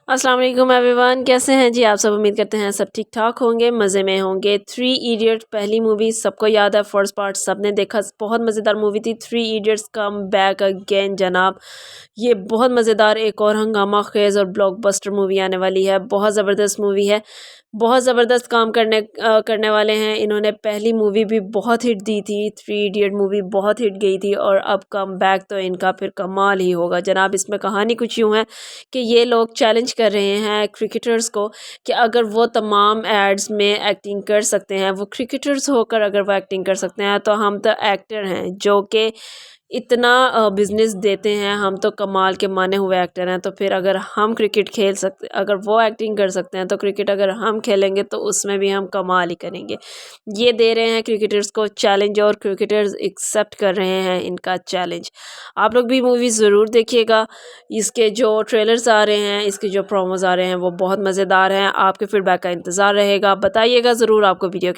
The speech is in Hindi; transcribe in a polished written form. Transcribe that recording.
अस्सलाम वालेकुम एवरीवन, कैसे हैं जी आप सब। उम्मीद करते हैं सब ठीक ठाक होंगे, मज़े में होंगे। 3 इडियट्स पहली मूवी सबको याद है, फर्स्ट पार्ट सबने देखा, बहुत मज़ेदार मूवी थी। 3 इडियट्स कम बैक अगेन जनाब। ये बहुत मज़ेदार एक और हंगामा खेज़ और ब्लॉकबस्टर मूवी आने वाली है। बहुत ज़बरदस्त मूवी है, बहुत ज़बरदस्त काम करने वाले हैं। इन्होंने पहली मूवी भी बहुत हिट दी थी, 3 इडियट मूवी बहुत हिट गई थी और अब कम बैक तो इनका फिर कमाल ही होगा जनाब। इसमें कहानी कुछ यूँ है कि ये लोग चैलेंज कर रहे हैं क्रिकेटर्स को कि अगर वो तमाम एड्स में एक्टिंग कर सकते हैं, वो क्रिकेटर्स होकर अगर वो एक्टिंग कर सकते हैं, तो हम तो एक्टर हैं जो कि इतना बिज़नेस देते हैं, हम तो कमाल के माने हुए एक्टर हैं। तो फिर अगर हम क्रिकेट खेल सकते, अगर वो एक्टिंग कर सकते हैं, तो क्रिकेट अगर हम खेलेंगे तो उसमें भी हम कमाल ही करेंगे। ये दे रहे हैं क्रिकेटर्स को चैलेंज और क्रिकेटर्स एक्सेप्ट कर रहे हैं इनका चैलेंज। आप लोग भी मूवी ज़रूर देखिएगा। इसके जो ट्रेलर्स आ रहे हैं, इसके जो प्रोमोज आ रहे हैं, वो बहुत मज़ेदार हैं। आपके फीडबैक का इंतज़ार रहेगा, बताइएगा ज़रूर आपको वीडियो